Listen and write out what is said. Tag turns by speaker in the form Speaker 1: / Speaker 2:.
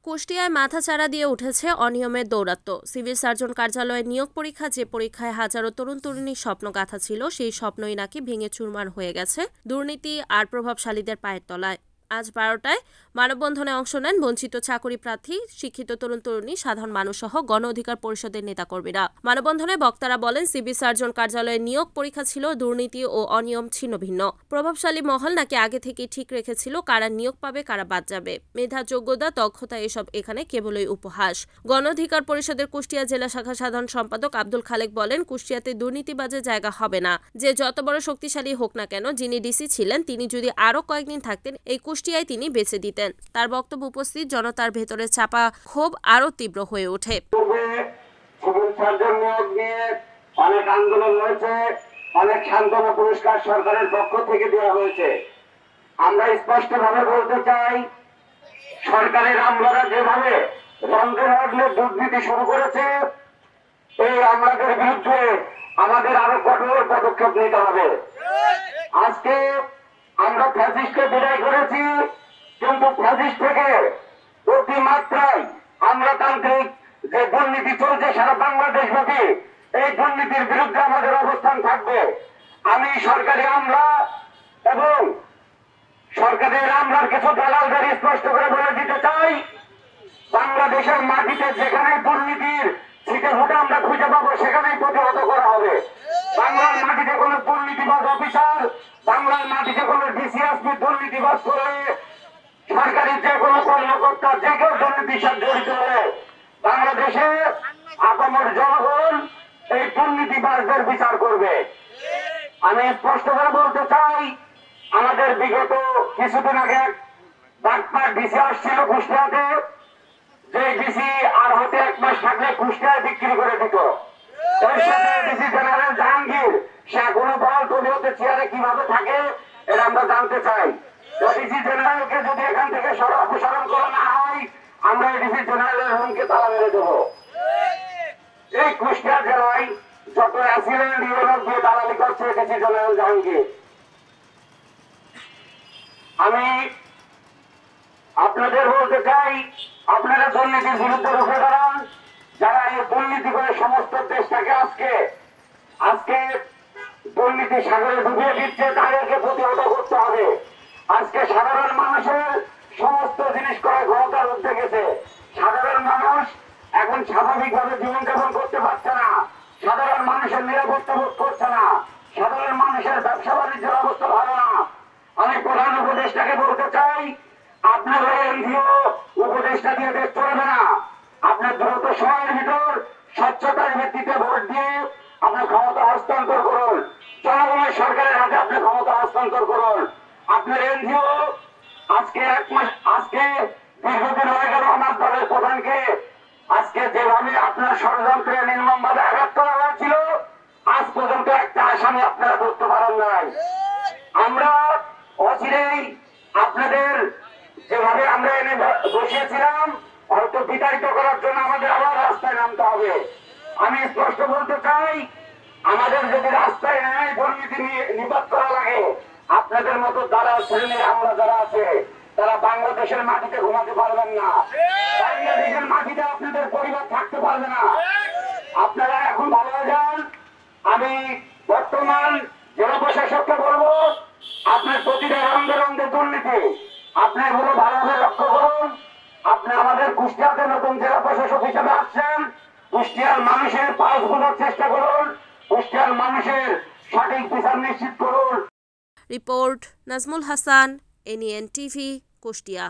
Speaker 1: কুষ্টিয়ায় মাথাচাড়া দিয়ে উঠেছে অনিয়মের দৌরাত্ম্য। সিভিল সার্জন কার্যালয়ে নিয়োগ পরীক্ষা, যে পরীক্ষায় হাজারো তরুণ তরুণীর স্বপ্নগাথা ছিল, সেই স্বপ্নই নাকি ভেঙে চুরমার হয়ে গেছে দুর্নীতি আর প্রভাবশালীদের পায়ের তলায়। আজ 12টায় মানববন্ধনে অংশ নেন বঞ্চিত চাকরি প্রার্থী, শিক্ষিত তরুণ তরুণী, সাধারণ মানুষ সহ গণ অধিকার পরিষদের নেতাকর্মীরা। মানববন্ধনে বক্তারা বলেন, সিভিল সার্জন কার্যালয়ে নিয়োগ পরীক্ষা ছিল দুর্নীতি ও অনিয়ম ছিন্ন ভিন্ন। প্রভাবশালী মহল নাকি আগে থেকেই ঠিক রেখেছিল কারা নিয়োগ পাবে, কারা বাদ যাবে। মেধা, যোগ্যতা, দক্ষতা এসব এখানে কেবলই উপহাস। গণ অধিকার পরিষদের কুষ্টিয়া জেলা শাখা সাধারণ সম্পাদক আব্দুল খালেক বলেন, কুষ্টিয়াতে দুর্নীতিবাজের জায়গা হবে না। যে যত বড় শক্তিশালী হোক না কেন, যিনি ডিসি ছিলেন তিনি যদি আরো কয়েকদিন থাকতেন, এই কুষ্টিয়ায় তিনি বেঁচে দিতেন। তার বক্তব্য উপস্থিত জনতার ভেতরে চাপা ক্ষোভ আরো তীব্র হয়ে ওঠে।
Speaker 2: অনেক আন্দোলন হয়েছে, অনেক সান্ত্বনা পুরস্কার সরকারের পক্ষ থেকে দেওয়া হয়েছে। আমরা স্পষ্টভাবে বলতে চাই, সরকারের আমলারা যেভাবে রন্ধে দুর্নীতি শুরু করেছে, এই আমলাদের বিরুদ্ধে আমাদের আরো কঠোর পদক্ষেপ নিতে হবে। আজকে আমরা ফ্যাসিস্টকে বিদায় করেছি, কিন্তু ফ্যাসিস্ট থেকে অতিমাত্রায় আমলাতান্ত্রিক যে দুর্নীতি চলছে সারা বাংলাদেশ ব্যাপী, এই দুর্নীতির বিরুদ্ধে আমাদের অবস্থান থাকবে। আমি সরকারি আমলা এবং সরকারের আমলার কিছু দালালদের স্পষ্ট করে বলে দিতে চাই, বাংলাদেশের মাটিতে যেখানে দুর্নীতির ছিটে ফুটে আমরা খুঁজে পাবো, সেখানেই প্রতিহত করা হবে। বাংলার মাটিতে কোনো দুর্নীতিবাজ অফিসার, বাংলার মাটিতে কোনো ডিসিএসপি দুর্নীতিবাজ করলে, সরকারি যে কোনো কর্মকর্তা যে কেউ দুর্নীতির সাথে জড়িত হলে, বাংলাদেশে আপামর জনগণ এই দুর্নীতিবাজদের বিচার করবে। আমি স্পষ্ট করে বলতে চাই, আমাদের বিগত কিছুদিন আগে বাগপাড় ডিসি আসছিল কুষ্টিয়াতে, যে ডিসি আর হতে 1 মাস থাকলে কুষ্টিয়ায় বিক্রি করে দিত। এর সাথে ডিসি জেনারেল জাহাঙ্গীর, সে কোনো দল দলীয়তে চেয়ারে কিভাবে থাকে এটা আমরা জানতে চাই। ডিসি জেনারেলকে যদি এখান থেকে অপসারণ করা না হয়, আমরা ডিসি জেনারেলের রুমকে তালা মেরে দেবো। এই কুষ্টিয়া জেলায় যত অ্যাসিডেন্ট ইউনিয়ন দিয়ে দালালি করছে ডিসি জেনারেল জাহাঙ্গীর। আমি আপনাদের বলতে চাই, আপনারা দুর্নীতির বিরুদ্ধে রুখে দাঁড়ান। যারা এই দুর্নীতি করে সমস্ত দেশটাকে আজকে দুর্নীতি সাগরে ডুবিয়ে দিচ্ছে, তাদেরকে প্রতিহত করতে হবে। আজকে সাধারণ মানুষের সমস্ত জিনিস করে ক্ষমতার উঠে গেছে। সাধারণ মানুষ এখন স্বাভাবিকভাবে জীবনযাপন করতে পারছে না, সাধারণ মানুষের নিরাপত্তা বোধ করছে না, সাধারণ মানুষের ব্যবসা বাণিজ্যের অবস্থা ভালো না। আমি প্রধান উপদেষ্টাকে বলতে চাই, আপনার এনজিও উপদেষ্টা দিয়ে দেশ চলবে না। আপনার দ্রুত সময়ের ভিতর স্বচ্ছতার ভিত্তিতে ভোট দিয়ে আপনার ক্ষমতা হস্তান্তর করুন। জনগণের সরকারের হাতে আপনি ক্ষমতা হস্তান্তর করুন। আপনার এনজিও আজকে দীর্ঘদিন হয়ে গেল আমার দলের প্রধানকে আজকে যেভাবে আপনার ষড়যন্ত্রে নির্মমভাবে আঘাত করা হয়েছিল, আজ পর্যন্ত একটা আসামি আপনারা ধরতে পারেন নাই। আমরা অচিরেই আপনাদের যেভাবে আমরা এনে বসিয়েছিলাম, হয়তো বিতাড়িত করার জন্য আমাদের আবার রাস্তায় নামতে হবে। আমি স্পষ্ট বলতে চাই, আমাদের যদি রাস্তায় নেয় দুর্নীতি নিপাত করা লাগে, আপনাদের মতো দালাল শ্রেণীর আমরা যারা আছে, তারা বাংলাদেশের মাটিতে ঘুমাতে পারবেন না, বাংলাদেশের মাটিতে আপনাদের পরিবার থাকতে পারবে না। আপনারা এখন ভালো হয়ে যান। আমি বর্তমান জেলা প্রশাসককে বলবো, আপনার প্রতিটা রঙে রঙে দুর্নীতি আপনি এগুলো ভালোভাবে লক্ষ্য করুন। আপনি আমাদের কুষ্টিয়াতে নতুন জেলা প্রশাসক হিসেবে আসছেন, কুষ্টিয়ার মানুষের পাশ বোঝার চেষ্টা করুন, কুষ্টিয়ার মানুষের সঠিক বিচার নিশ্চিত করুন।
Speaker 1: Report Nazmul Hasan, NEN TV, Kushtia.